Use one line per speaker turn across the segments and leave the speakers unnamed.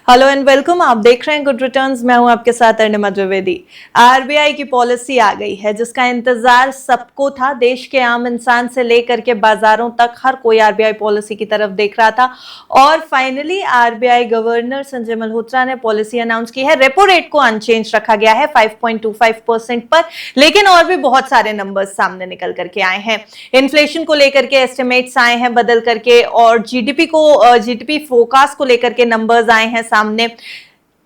Hello and welcome. आप देख रहे हैं गुड रिटर्न्स। मैं हूं आपके साथ अर्णिमा द्विवेदी। आरबीआई की पॉलिसी आ गई है जिसका इंतजार सबको था। देश के आम इंसान से लेकर के बाजारों तक हर कोई आरबीआई पॉलिसी की तरफ देख रहा था और finally RBI governor Sanjay Malhotra ने पॉलिसी अनाउंस की है। रेपो रेट को अनचेंज रखा गया है 5.25% पर, लेकिन और भी बहुत सारे नंबर्स सामने निकल करके आए हैं। इन्फ्लेशन को लेकर के एस्टिमेट्स आए हैं बदल करके और जीडीपी फोरकास्ट को लेकर के नंबर्स आए हैं सामने।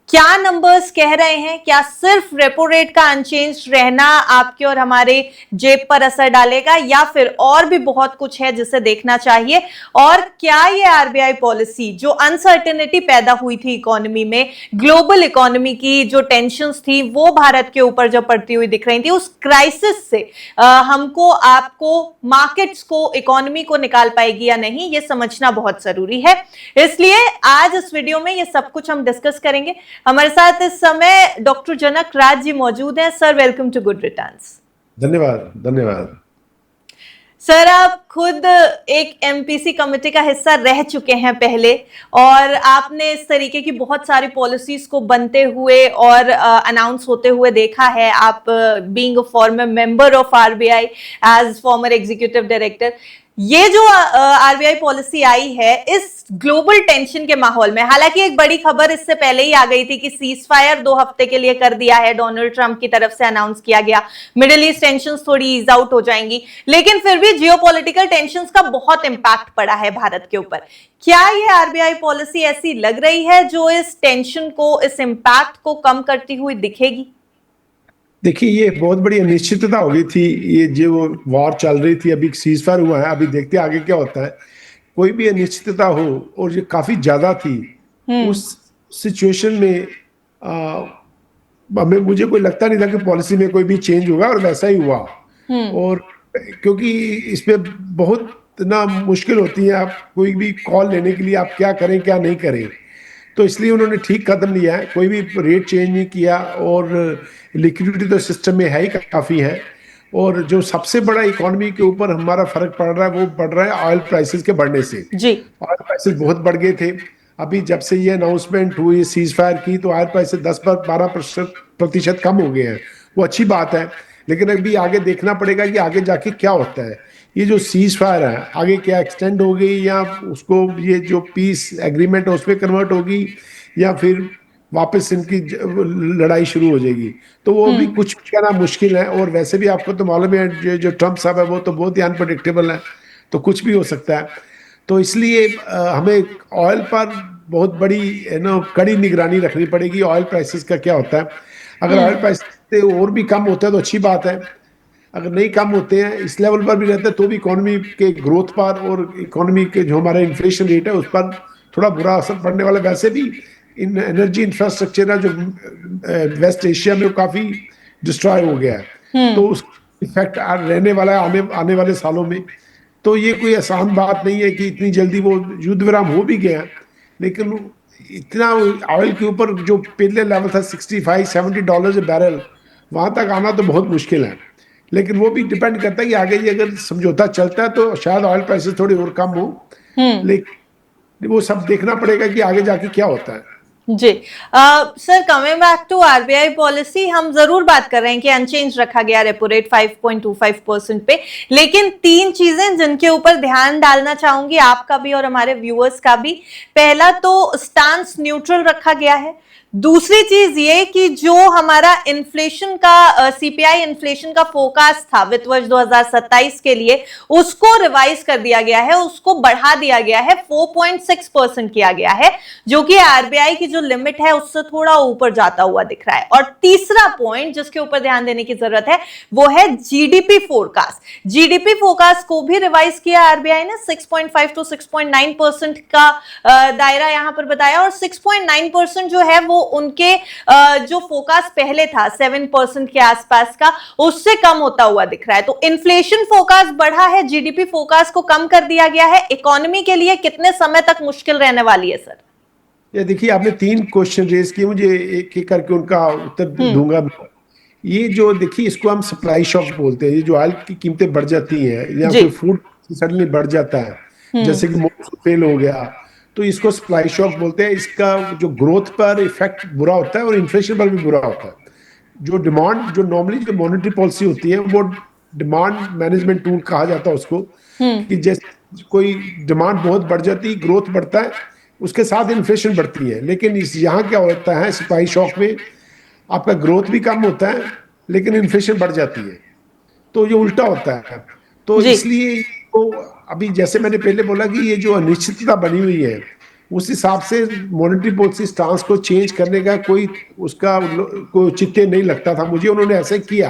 क्या नंबर्स कह रहे हैं? क्या सिर्फ रेपो रेट का अनचेंज रहना आपके और हमारे जेब पर असर डालेगा या फिर और भी बहुत कुछ है जिसे देखना चाहिए? और क्या ये आरबीआई पॉलिसी जो अनसर्टेनिटी पैदा हुई थी इकोनॉमी में, ग्लोबल इकोनॉमी की जो टेंशंस थी वो भारत के ऊपर जो पड़ती हुई दिख रही थी, उस क्राइसिस से हमको, आपको, मार्केट्स को, इकोनॉमी को निकाल पाएगी या नहीं, ये समझना बहुत जरूरी है। इसलिए आज इस वीडियो में ये सब कुछ हम डिस्कस करेंगे। हमारे साथ इस समय डॉक्टर जनक राज जी मौजूद हैं। Sir, welcome to good returns.
धन्यवाद धन्यवाद।
सर, आप खुद एक एमपीसी कमेटी का हिस्सा रह चुके हैं पहले और आपने इस तरीके की बहुत सारी पॉलिसीज को बनते हुए और अनाउंस होते हुए देखा है। आप being a former member of RBI, as former executive director, ये जो आरबीआई पॉलिसी आई है इस ग्लोबल टेंशन के माहौल में, हालांकि एक बड़ी खबर इससे पहले ही आ गई थी कि सीज फायर 2 हफ्ते के लिए कर दिया है, डोनाल्ड ट्रंप की तरफ से अनाउंस किया गया, मिडिल ईस्ट टेंशंस थोड़ी ईज आउट हो जाएंगी, लेकिन फिर भी जियोपॉलिटिकल टेंशंस का बहुत इंपैक्ट पड़ा है भारत के ऊपर। क्या ये आरबीआई पॉलिसी ऐसी लग रही है जो इस टेंशन को, इस इंपैक्ट को कम करती हुई दिखेगी?
देखिए, ये बहुत बड़ी अनिश्चितता हो गई थी। ये जो वॉर चल रही थी, अभी सीज फायर हुआ है, अभी देखते हैं आगे क्या होता है। कोई भी अनिश्चितता हो और ये काफी ज्यादा थी, उस सिचुएशन में मुझे कोई लगता नहीं था कि पॉलिसी में कोई भी चेंज होगा, और वैसा ही हुआ। और क्योंकि इसमें बहुत ना मुश्किल होती है, आप कोई भी कॉल लेने के लिए आप क्या करें क्या नहीं करें, तो इसलिए उन्होंने ठीक कदम लिया है। कोई भी रेट चेंज नहीं किया और लिक्विडिटी तो सिस्टम में है ही काफ़ी है। और जो सबसे बड़ा इकोनॉमी के ऊपर हमारा फर्क पड़ रहा है वो पड़ रहा है ऑयल प्राइसेस के बढ़ने से।
जी,
ऑयल प्राइसेस बहुत बढ़ गए थे। अभी जब से ये अनाउंसमेंट हुई सीज फायर की, तो ऑयल प्राइसेस 10-12% कम हो गए हैं। वो अच्छी बात है, लेकिन अभी आगे देखना पड़ेगा कि आगे जाके क्या होता है। ये जो सीज फायर है आगे क्या एक्सटेंड होगी, या उसको ये जो पीस एग्रीमेंट है उसमें कन्वर्ट होगी, या फिर वापस इनकी लड़ाई शुरू हो जाएगी, तो वो भी कुछ कहना मुश्किल है। और वैसे भी आपको तो मालूम है जो ट्रम्प साहब है वो तो बहुत ही अनप्रेडिक्टेबल है, तो कुछ भी हो सकता है। तो इसलिए हमें ऑयल पर बहुत बड़ी कड़ी निगरानी रखनी पड़ेगी। ऑयल प्राइसेस का क्या होता है, अगर ऑयल प्राइस और भी कम होता है तो अच्छी बात है। अगर नहीं कम होते हैं, इस लेवल पर भी रहते हैं, तो भी इकोनॉमी के ग्रोथ पर और इकोनॉमी के जो हमारा इन्फ्लेशन रेट है उस पर थोड़ा बुरा असर पड़ने वाला। वैसे भी इन एनर्जी इंफ्रास्ट्रक्चर है जो वेस्ट एशिया में, वो काफी डिस्ट्रॉय हो गया है, तो उस इफेक्ट रहने वाला है आने वाले सालों में। तो ये कोई आसान बात नहीं है कि इतनी जल्दी वो युद्ध विराम हो भी गया, लेकिन इतना ऑयल के ऊपर जो पहले लेवल था $65-70 बैरल, वहां तक आना तो बहुत मुश्किल है। लेकिन वो भी डिपेंड करता है कि आगे ये अगर समझौता चलता है तो शायद ऑयल प्राइसेस थोड़ी और कम हो, लेकिन वो सब देखना पड़ेगा कि आगे जाके क्या होता है।
जी sir, coming back to RBI policy, हम जरूर बात कर रहे हैं कि अनचेंज रखा गया रेपो रेट 5.25% पे, लेकिन 3 चीजें जिनके ऊपर ध्यान डालना चाहूंगी आपका भी और हमारे व्यूअर्स का भी। पहला तो स्टांस न्यूट्रल रखा गया है। दूसरी चीज ये कि जो हमारा इन्फ्लेशन का सीपीआई इन्फ्लेशन का फोरकास्ट था वित्त वर्ष 2027 के लिए, उसको रिवाइज कर दिया गया है, उसको बढ़ा दिया गया है, 4.6% किया गया है, जो कि आरबीआई की जो लिमिट है उससे थोड़ा ऊपर जाता हुआ दिख रहा है। और तीसरा पॉइंट जिसके ऊपर ध्यान देने की जरूरत है वो है जीडीपी फोरकास्ट। जीडीपी फोरकास्ट को भी रिवाइज किया आरबीआई ने, 6.5 to 6.9% का दायरा यहां पर बताया, और 6.9% जो है वो उनके जो फोकस पहले था 7% के आसपास का, उससे कम होता हुआ दिख रहा है। तो इन्फ्लेशन फोकस बढ़ा है, जीडीपी फोकस को कम कर दिया गया है। इकोनॉमी के लिए कितने समय तक मुश्किल रहने वाली है सर?
ये देखिए, आपने 3 क्वेश्चन रेज किए, मुझे एक एक करके उनका उत्तर दूंगा। ये जो देखिए, इसको हम सप्लाई शॉक बोलते हैं। ये जो ऑयल की कीमतें बढ़ जाती हैं या फिर फूड सडनली बढ़ जाता है, जैसे कि मॉनसून फेल हो गया, तो इसको सप्लाई शॉक बोलते हैं। इसका जो ग्रोथ पर इफेक्ट बुरा होता है और इन्फ्लेशन पर भी बुरा होता है। जो डिमांड, जो नॉर्मली जो मॉनेटरी पॉलिसी होती है, वो डिमांड मैनेजमेंट टूल कहा जाता है उसको, कि जैसे कोई डिमांड बहुत बढ़ जाती है, ग्रोथ बढ़ता है, उसके साथ इन्फ्लेशन बढ़ती है। लेकिन इस यहाँ क्या होता है सप्लाई शॉक में, आपका ग्रोथ भी कम होता है लेकिन इन्फ्लेशन बढ़ जाती है, तो ये उल्टा होता है। तो
जी।
इसलिए तो अभी जैसे मैंने पहले बोला कि ये जो अनिश्चितता बनी हुई है, उस हिसाब से मॉनेटरी पॉलिसी स्टांस को चेंज करने का कोई उसका कोई चित्ते नहीं लगता था मुझे। उन्होंने ऐसे किया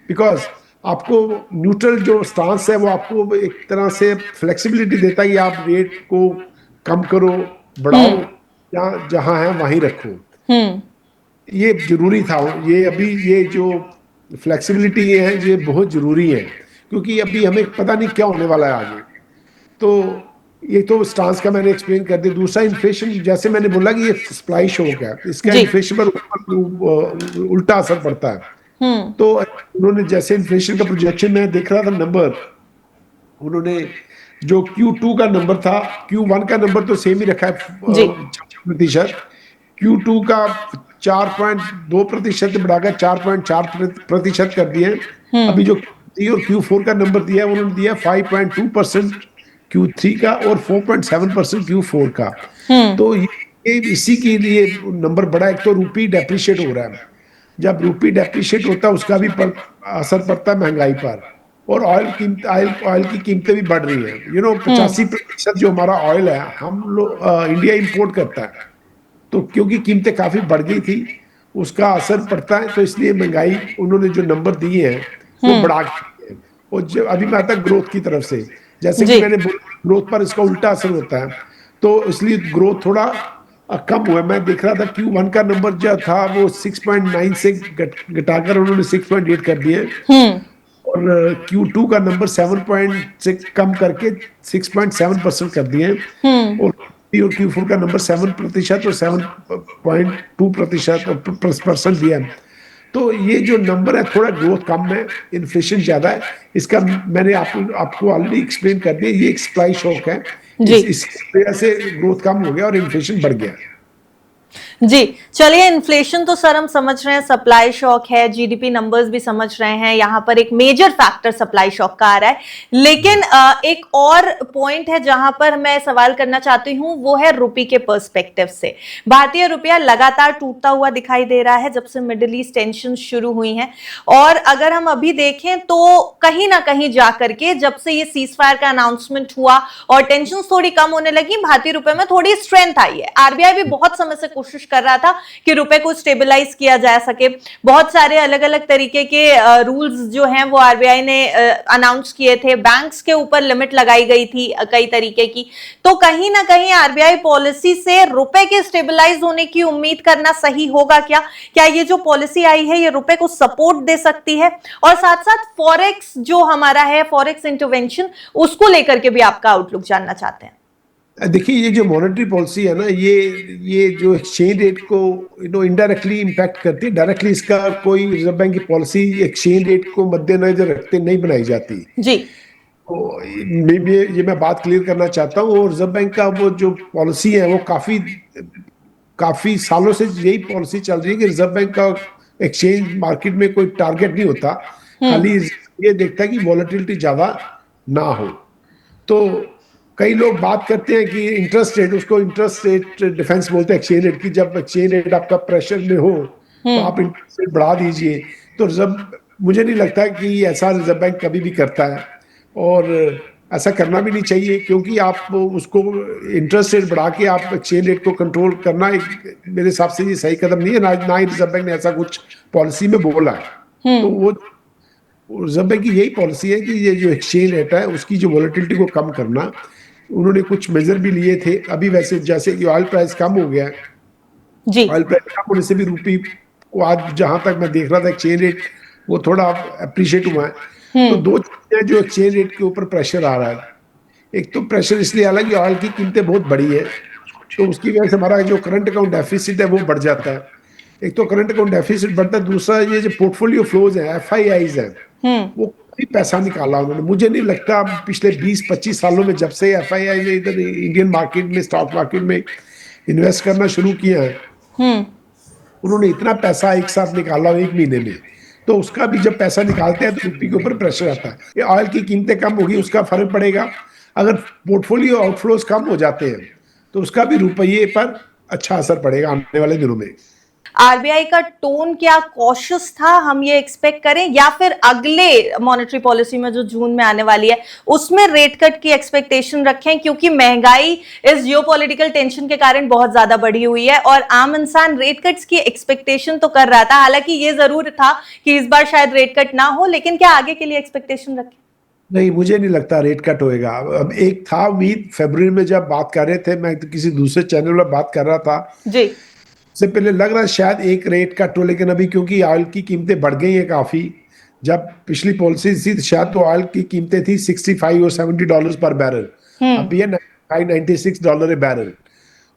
बिकॉज आपको न्यूट्रल जो स्टांस है वो आपको एक तरह से फ्लेक्सिबिलिटी देता है कि आप रेट को कम करो, बढ़ाओ, या जहां है वहीं रखो। ये जरूरी था। ये अभी ये जो फ्लेक्सिबिलिटी है ये बहुत जरूरी है, क्योंकि अभी हमें पता नहीं क्या होने वाला है आगे। तो ये तो स्टांस का मैंने एक्सप्लेन कर दिया। दूसरा इन्फ्लेशन, जैसे मैंने बोला कि ये सप्लाई शॉक है, इसका
जी।
इन्फ्लेशन पर उल्टा असर पड़ता है। तो उन्होंने जैसे इन्फ्लेशन का प्रोजेक्शन में देख रहा था नंबर, उन्होंने जो Q2 का नंबर था, Q1 का नंबर तो सेम ही रखा है
जी।
6%, Q2 का 4.2% बढ़ाकर 4.4% कर दिए। अभी जो Q3 और Q4 का नंबर दिया है, उन्होंने दिया 5.2% Q3 का और 4.7% Q4 का। तो ये इसी के लिए नंबर बड़ा। एक तो रूपी डेप्रिशिएट हो रहा है, जब रूपी डेप्रिशिएट होता है उसका भी असर पड़ता है महंगाई पर, और ऑयल की कीमतें भी बढ़ रही हैं। 85% जो हमारा ऑयल है, हम लोग इंडिया इंपोर्ट करता है, तो क्योंकि कीमतें काफी बढ़ गई थी उसका असर पड़ता है। तो इसलिए महंगाई उन्होंने जो नंबर दिए हैं वो बढ़ा के दिए हैं। और जब अभी मैं आता ग्रोथ की तरफ से, जैसे कि मैंने ग्रोथ पर इसका उल्टा असर होता है, तो इसलिए ग्रोथ थोड़ा कम हुआ। मैं देख रहा था Q1 का नंबर जो था वो 6.9 से घटाकर उन्होंने 6.8 कर दिए, और Q2 का नंबर 7 से कम करके 6.7% कर दिए, और Q4 का नंबर 7% और 7.2% दिया। तो ये जो नंबर है थोड़ा ग्रोथ कम है, इन्फ्लेशन ज्यादा है। इसका मैंने आपको ऑलरेडी एक्सप्लेन कर दिया, ये एक सप्लाई शॉक है। इस वजह से ग्रोथ कम हो गया और इन्फ्लेशन बढ़ गया।
जी, चलिए इन्फ्लेशन तो सर हम समझ रहे हैं, सप्लाई शॉक है, जीडीपी नंबर्स भी समझ रहे हैं, यहाँ पर एक मेजर फैक्टर सप्लाई शॉक का आ रहा है। लेकिन एक और पॉइंट है जहां पर मैं सवाल करना चाहती हूं, वो है रुपये के पर्सपेक्टिव से। भारतीय रुपया लगातार टूटता हुआ दिखाई दे रहा है जब से मिडिल ईस्ट टेंशन शुरू हुई हैं, और अगर हम अभी देखें तो कहीं ना कहीं जाकर के जब से ये सीज फायर का अनाउंसमेंट हुआ और टेंशन थोड़ी कम होने लगी, भारतीय रुपये में थोड़ी स्ट्रेंथ आई है। आरबीआई भी बहुत समय से कोशिश कर रहा था कि रुपए को स्टेबलाइज किया जा सके। बहुत सारे अलग अलग तरीके के रूल्स जो हैं वो आरबीआई ने अनाउंस किए थे, बैंक्स के ऊपर लिमिट लगाई गई थी कई तरीके की। तो कहीं ना कहीं आरबीआई पॉलिसी से रुपए के स्टेबलाइज होने की उम्मीद करना सही होगा क्या? क्या ये जो पॉलिसी आई है ये रुपए को सपोर्ट दे सकती है? और साथ साथ फॉरेक्स जो हमारा है, फॉरेक्स इंटरवेंशन, उसको लेकर के भी आपका आउटलुक जानना चाहते हैं।
देखिए, ये जो मॉनेटरी पॉलिसी है ना, ये जो एक्सचेंज रेट को इनडायरेक्टली इम्पैक्ट करती है। डायरेक्टली इसका कोई रिजर्व बैंक की पॉलिसी एक्सचेंज रेट को मद्देनजर रखते नहीं बनाई जाती
जी।
तो ये मैं बात क्लियर करना चाहता हूँ। और रिजर्व बैंक का वो जो पॉलिसी है वो काफी सालों से यही पॉलिसी चल रही है कि रिजर्व बैंक का एक्सचेंज मार्केट में कोई टारगेट नहीं होता, खाली ये देखता है कि वॉलेटिलिटी ज्यादा ना हो। तो कई लोग बात करते हैं कि इंटरेस्ट रेट, उसको इंटरेस्ट रेट डिफेंस बोलते हैं एक्सचेंज रेट की। जब एक्सचेंज रेट आपका प्रेशर में हो तो आप इंटरेस्ट रेट बढ़ा दीजिए। तो मुझे नहीं लगता कि ऐसा रिजर्व बैंक कभी भी करता है, और ऐसा करना भी नहीं चाहिए, क्योंकि आप उसको इंटरेस्ट रेट बढ़ा के आप एक्सचेंज रेट को कंट्रोल करना मेरे हिसाब से ये सही कदम नहीं है। ना ही रिजर्व बैंक ने ऐसा कुछ पॉलिसी में बोला है। तो वो रिजर्व बैंक की यही पॉलिसी है कि ये जो एक्सचेंज रेट है उसकी जो वॉलेटिलिटी को कम करना। उन्होंने कुछ मेजर भी लिए थे अभी, वैसे जैसे कि ऑयल प्राइस कम हो गया है, ऑयल प्राइस कम होने से भी रुपये को आज जहां तक मैं देख रहा था एक्सचेंज रेट वो थोड़ा अप्रिशिएट हुआ है। तो दो चीजें जो एक्सचेंज रेट के ऊपर प्रेशर आ रहा है। एक तो प्रेशर इसलिए आ रहा है कि ऑयल की कीमतें बहुत बढ़ी है, तो उसकी वजह से हमारा जो करंट अकाउंट डेफिसिट है वो बढ़ जाता है। एक तो करंट अकाउंट डेफिसिट बढ़ता है, दूसरा ये जो पोर्टफोलियो फ्लोज है, FIIs है, वो भी पैसा निकाला उन्होंने। मुझे नहीं लगता पिछले 20-25 सालों में जब से एफआईआई ने इधर इंडियन मार्केट में, स्टॉक मार्केट में इन्वेस्ट करना शुरू किया है, उन्होंने इतना पैसा एक साथ निकाला 1 महीने में। तो उसका भी जब पैसा निकालते हैं तो यूपी के ऊपर प्रेशर आता है। ये ऑयल की कीमतें कम होगी, उसका फर्क पड़ेगा। अगर पोर्टफोलियो आउटफ्लोज कम हो जाते हैं तो उसका भी रुपये पर अच्छा असर पड़ेगा आने वाले दिनों में।
आरबीआई का टोन क्या कॉशियस था, हम ये एक्सपेक्ट करें, या फिर अगले मॉनेटरी पॉलिसी में जो जून में आने वाली है उसमें रेट कट की एक्सपेक्टेशन रखें, क्योंकि महंगाई इस जियोपॉलिटिकल टेंशन के कारण बहुत ज्यादा बढ़ी हुई है और आम इंसान रेट कट्स की एक्सपेक्टेशन तो कर रहा था। हालांकि ये जरूर था कि इस बार शायद रेट कट ना हो, लेकिन क्या आगे के लिए एक्सपेक्टेशन रखें?
नहीं, मुझे नहीं लगता रेट कट होएगा। अब एक था उम्मीद, फरवरी में जब बात कर रहे थे, मैं तो किसी दूसरे चैनल में बात कर रहा था
जी,
से पहले लग रहा है शायद एक रेट कट हो, लेकिन अभी क्योंकि ऑयल की कीमतें बढ़ गई हैं काफी, जब पिछली पॉलिसी थी तो शायद तो ऑयल की कीमतें थी 65 और $70 पर बैरल, अभी है $96 बैरल।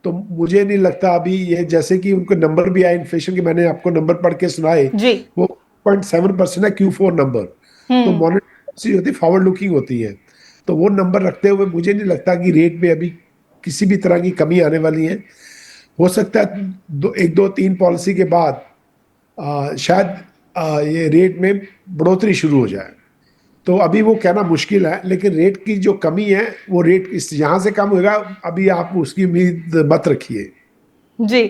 तो मुझे नहीं लगता अभी ये, जैसे कि उनको नंबर भी आए इन्फ्लेशन के, मैंने आपको नंबर पढ़ के सुनाए, वो 0.7% है Q4 नंबर। तो मॉनेटरी पॉलिसी होती है फॉरवर्ड लुकिंग होती है, तो वो नंबर रखते हुए मुझे नहीं लगता कि रेट में अभी किसी भी तरह की कमी आने वाली है। हो सकता है 1-2-3 पॉलिसी के बाद शायद ये रेट में बढ़ोतरी शुरू हो जाए। तो अभी वो कहना मुश्किल है, लेकिन रेट की जो कमी है वो रेट इस यहाँ से कम होगा, अभी आप उसकी उम्मीद मत रखिए।
जी,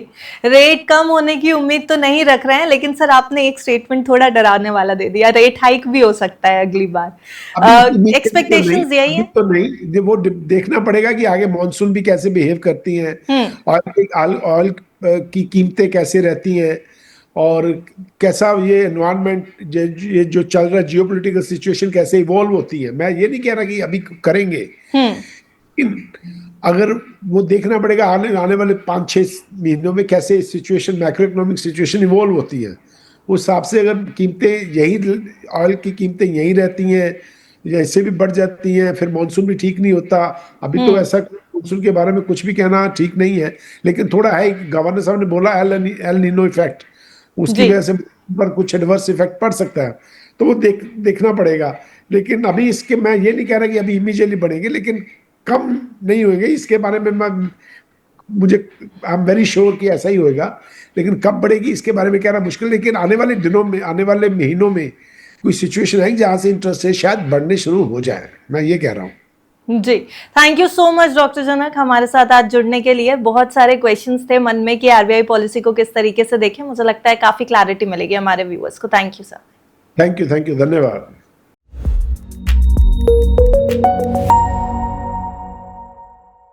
रेट कम होने की उम्मीद तो नहीं रख रहे हैं, लेकिन सर आपने एक स्टेटमेंट थोड़ा डराने वाला दे दिया, रेट हाइक भी हो सकता है अगली बार। एक्सपेक्टेशंस यही है?
तो नहीं, वो देखना पड़ेगा कि आगे मॉनसून भी कैसे बिहेव करती हैं, ऑयल की कीमतें कैसे रहती हैं, और कैसा ये एनवायरनमेंट, ये जो चल रहा है जियोपॉलिटिकल सिचुएशन कैसे इवॉल्व होती है। मैं ये नहीं कह रहा कि अभी करेंगे, लेकिन अगर वो देखना पड़ेगा आने वाले 5-6 महीनों में कैसे situation, macro economic situation evolve होती है। उस हिसाब से अगर कीमतें यही, ऑयल की कीमतें यही रहती हैं, जैसे भी बढ़ जाती हैं, फिर मानसून भी ठीक नहीं होता। अभी तो ऐसा मानसून के बारे में कुछ भी कहना ठीक नहीं है, लेकिन थोड़ा है, गवर्नर साहब ने बोला एल नीनो इफेक्ट, उसकी वजह से पर कुछ एडवर्स इफेक्ट पड़ सकता है, तो वो देखना पड़ेगा। लेकिन अभी इसके, मैं ये नहीं कह रहा कि अभी इमीडिएटली बढ़ेंगे, लेकिन कम नहीं होंगे, इसके बारे में मुझे आई एम वेरी श्योर कि ऐसा ही होगा। लेकिन कब बढ़ेगी इसके बारे में कहना मुश्किल, लेकिन आने वाले दिनों में, आने वाले महीनों में कोई सिचुएशन है जहां से इंटरेस्ट रेट शायद बढ़ने शुरू हो जाए, मैं ये कह रहा हूँ।
जी, thank you so much doctor Janak हमारे साथ आज जुड़ने के लिए। बहुत सारे क्वेश्चंस थे मन में कि आरबीआई पॉलिसी को किस तरीके से देखें, मुझे लगता है काफी क्लैरिटी मिलेगी हमारे व्यूअर्स को। Thank you sir.
Thank you, धन्यवाद।